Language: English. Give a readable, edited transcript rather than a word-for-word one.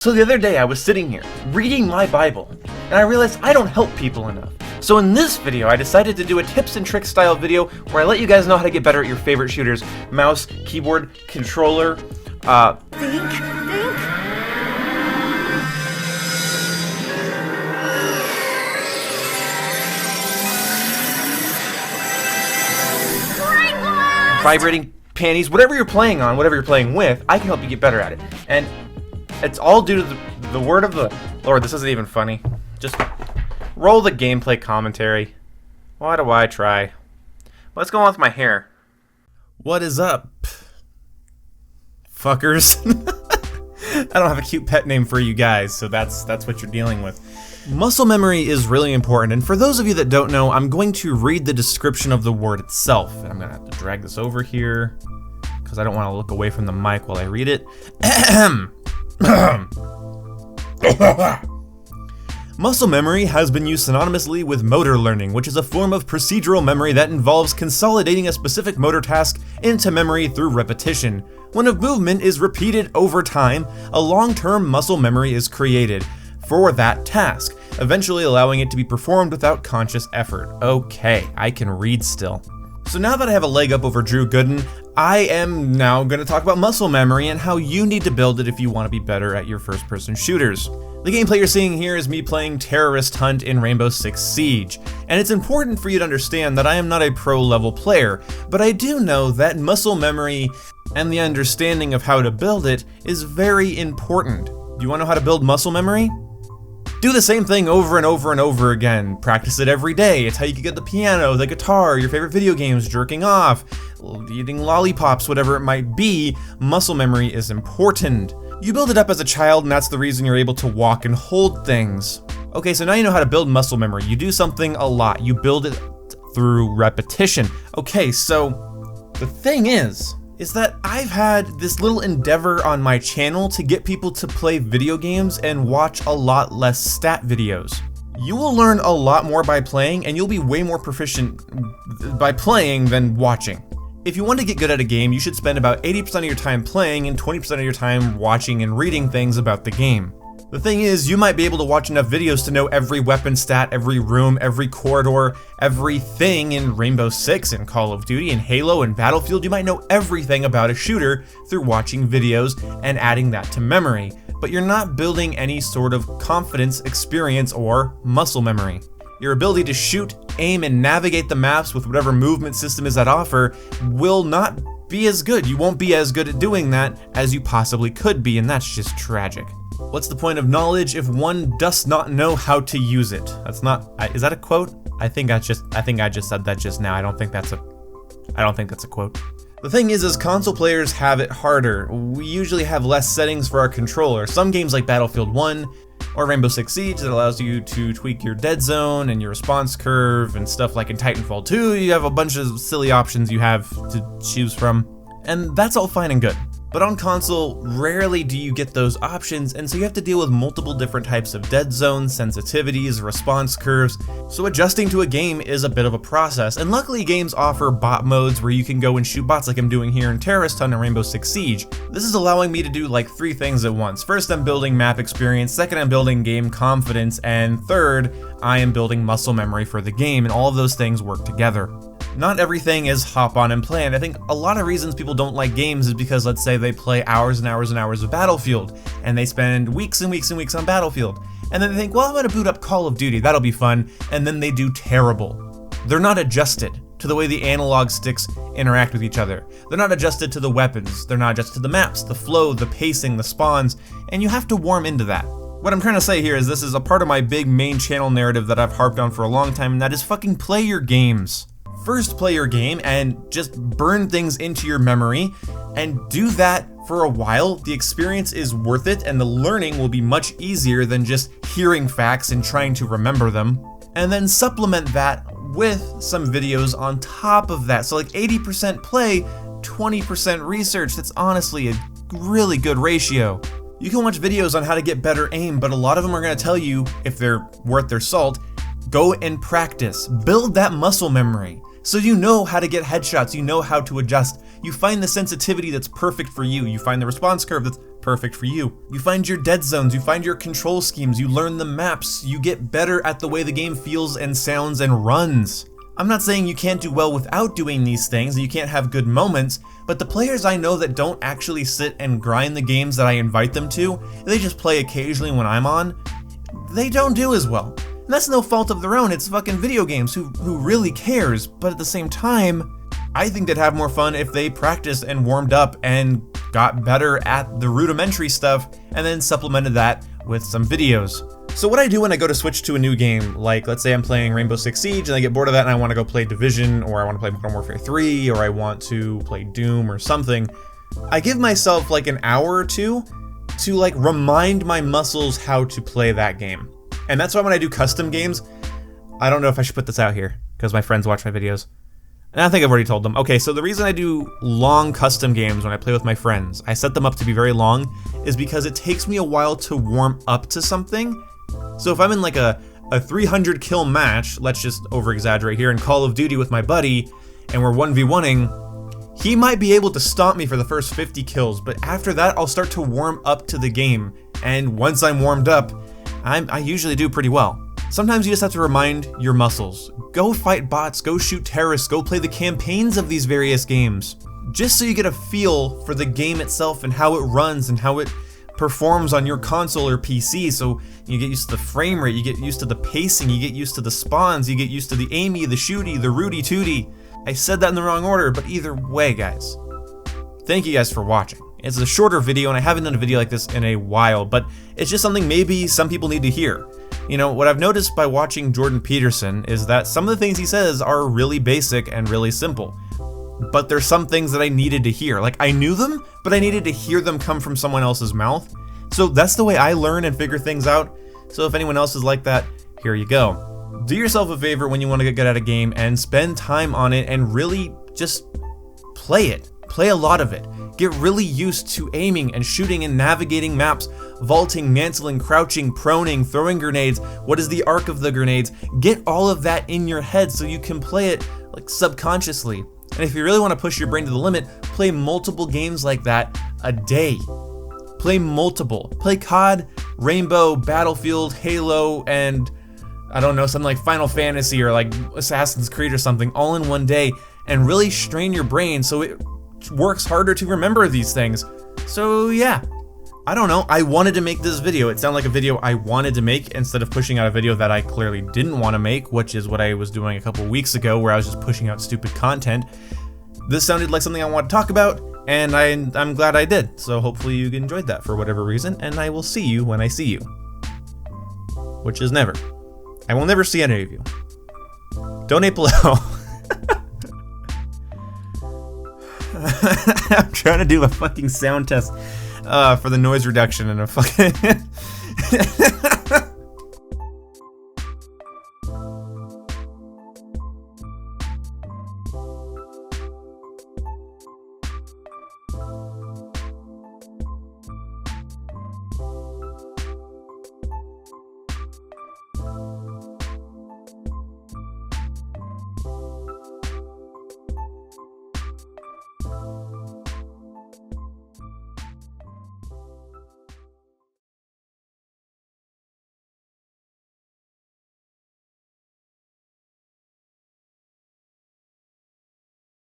So the other day I was sitting here, reading my Bible, and I realized I don't help people enough. So in this video, I decided to do a tips and tricks style video where I let you guys know how to get better at your favorite shooters. Mouse, keyboard, controller, vibrating panties, whatever you're playing on, whatever you're playing with, I can help you get better at it. And it's all due to the word of the Lord. This isn't even funny. Just roll the gameplay commentary. Why do I try? What's going on with my hair? What is up, fuckers? I don't have a cute pet name for you guys, so that's what you're dealing with. Muscle memory is really important, and for those of you that don't know, I'm going to read the description of the word itself. And I'm going to have to drag this over here, because I don't want to look away from the mic while I read it. Muscle memory has been used synonymously with motor learning, which is a form of procedural memory that involves consolidating a specific motor task into memory through repetition. When a movement is repeated over time, a long-term muscle memory is created for that task, eventually allowing it to be performed without conscious effort. Okay, I can read still. So now that I have a leg up over Drew Gooden, I am now going to talk about muscle memory and how you need to build it if you want to be better at your first-person shooters. The gameplay you're seeing here is me playing Terrorist Hunt in Rainbow Six Siege, and it's important for you to understand that I am not a pro-level player, but I do know that muscle memory and the understanding of how to build it is very important. Do you want to know how to build muscle memory? Do the same thing over and over and over again. Practice it every day. It's how you can get the piano, the guitar, your favorite video games, jerking off, eating lollipops, whatever it might be. Muscle memory is important. You build it up as a child, and that's the reason you're able to walk and hold things. Okay, so now you know how to build muscle memory. You do something a lot. You build it through repetition. Okay, so the thing is that I've had this little endeavor on my channel to get people to play video games and watch a lot less stat videos. You will learn a lot more by playing, and you'll be way more proficient by playing than watching. If you want to get good at a game, you should spend about 80% of your time playing and 20% of your time watching and reading things about the game. The thing is, you might be able to watch enough videos to know every weapon stat, every room, every corridor, everything in Rainbow Six and Call of Duty and Halo and Battlefield. You might know everything about a shooter through watching videos and adding that to memory, but you're not building any sort of confidence, experience, or muscle memory. Your ability to shoot, aim, and navigate the maps with whatever movement system is at offer will not be as good. You won't be as good at doing that as you possibly could be, and that's just tragic. What's the point of knowledge if one does not know how to use it? That's not, is that a quote? I think I just said that just now. I don't think that's a quote. The thing is console players have it harder. We usually have less settings for our controller. Some games like Battlefield 1 or Rainbow Six Siege that allows you to tweak your dead zone and your response curve and stuff like in Titanfall 2, you have a bunch of silly options you have to choose from, and that's all fine and good. But on console, rarely do you get those options, and so you have to deal with multiple different types of dead zones, sensitivities, response curves, so adjusting to a game is a bit of a process. And luckily games offer bot modes where you can go and shoot bots like I'm doing here in Terrorist Hunt and Rainbow Six Siege. This is allowing me to do like 3 things at once. First, I'm building map experience, second, I'm building game confidence, and third, I am building muscle memory for the game, and all of those things work together. Not everything is hop on and play, and I think a lot of reasons people don't like games is because, let's say, they play hours and hours and hours of Battlefield, and they spend weeks and weeks and weeks on Battlefield, and then they think, well, I'm gonna boot up Call of Duty, that'll be fun, and then they do terrible. They're not adjusted to the way the analog sticks interact with each other. They're not adjusted to the weapons, they're not adjusted to the maps, the flow, the pacing, the spawns, and you have to warm into that. What I'm trying to say here is this is a part of my big main channel narrative that I've harped on for a long time, and that is fucking play your games. First, play your game and just burn things into your memory, and do that for a while. The experience is worth it, and the learning will be much easier than just hearing facts and trying to remember them. And then supplement that with some videos on top of that. So like 80% play, 20% research. That's honestly a really good ratio. You can watch videos on how to get better aim, but a lot of them are going to tell you, if they're worth their salt, go and practice. Build that muscle memory. So you know how to get headshots, you know how to adjust. You find the sensitivity that's perfect for you. You find the response curve that's perfect perfect for you. You find your dead zones, you find your control schemes, you learn the maps, you get better at the way the game feels and sounds and runs. I'm not saying you can't do well without doing these things, and you can't have good moments, but the players I know that don't actually sit and grind the games that I invite them to, they just play occasionally when I'm on, they don't do as well. And that's no fault of their own, it's fucking video games, who really cares? But at the same time, I think they'd have more fun if they practiced and warmed up and got better at the rudimentary stuff, and then supplemented that with some videos. So what I do when I go to switch to a new game, like let's say I'm playing Rainbow Six Siege and I get bored of that and I want to go play Division, or I want to play Modern Warfare 3, or I want to play Doom or something, I give myself like an hour or two to like remind my muscles how to play that game. And that's why when I do custom games, I don't know if I should put this out here because my friends watch my videos. And I think I've already told them. Okay, so the reason I do long custom games when I play with my friends, I set them up to be very long, is because it takes me a while to warm up to something. So if I'm in like a 300 kill match, let's just over exaggerate here, in Call of Duty with my buddy, and we're 1v1ing, he might be able to stomp me for the first 50 kills, but after that I'll start to warm up to the game, and once I'm warmed up, I usually do pretty well. Sometimes you just have to remind your muscles. Go fight bots, go shoot terrorists, go play the campaigns of these various games, just so you get a feel for the game itself and how it runs and how it performs on your console or PC, so you get used to the frame rate, you get used to the pacing, you get used to the spawns, you get used to the aimy, the shooty, the rooty tooty. I said that in the wrong order, but either way, guys, thank you guys for watching. It's a shorter video and I haven't done a video like this in a while, but it's just something maybe some people need to hear. You know, what I've noticed by watching Jordan Peterson is that some of the things he says are really basic and really simple. But there's some things that I needed to hear. Like, I knew them, but I needed to hear them come from someone else's mouth. So that's the way I learn and figure things out. So if anyone else is like that, here you go. Do yourself a favor when you want to get good at a game and spend time on it and really just play it. Play a lot of it. Get really used to aiming and shooting and navigating maps, vaulting, mantling, crouching, proning, throwing grenades. What is the arc of the grenades? Get all of that in your head so you can play it like subconsciously. And if you really want to push your brain to the limit, play multiple games like that a day. Play multiple. Play COD, Rainbow, Battlefield, Halo, and I don't know, something like Final Fantasy or like Assassin's Creed or something all in one day, and really strain your brain so it works harder to remember these things. So yeah, I don't know, I wanted to make this video. It sounded like a video I wanted to make instead of pushing out a video that I clearly didn't want to make, which is what I was doing a couple weeks ago where I was just pushing out stupid content. This sounded like something I want to talk about, and I'm glad I did. So hopefully you enjoyed that for whatever reason, and I will see you when I see you. Which is never. I will never see any of you. Donate below. I'm trying to do a fucking sound test for the noise reduction and a fucking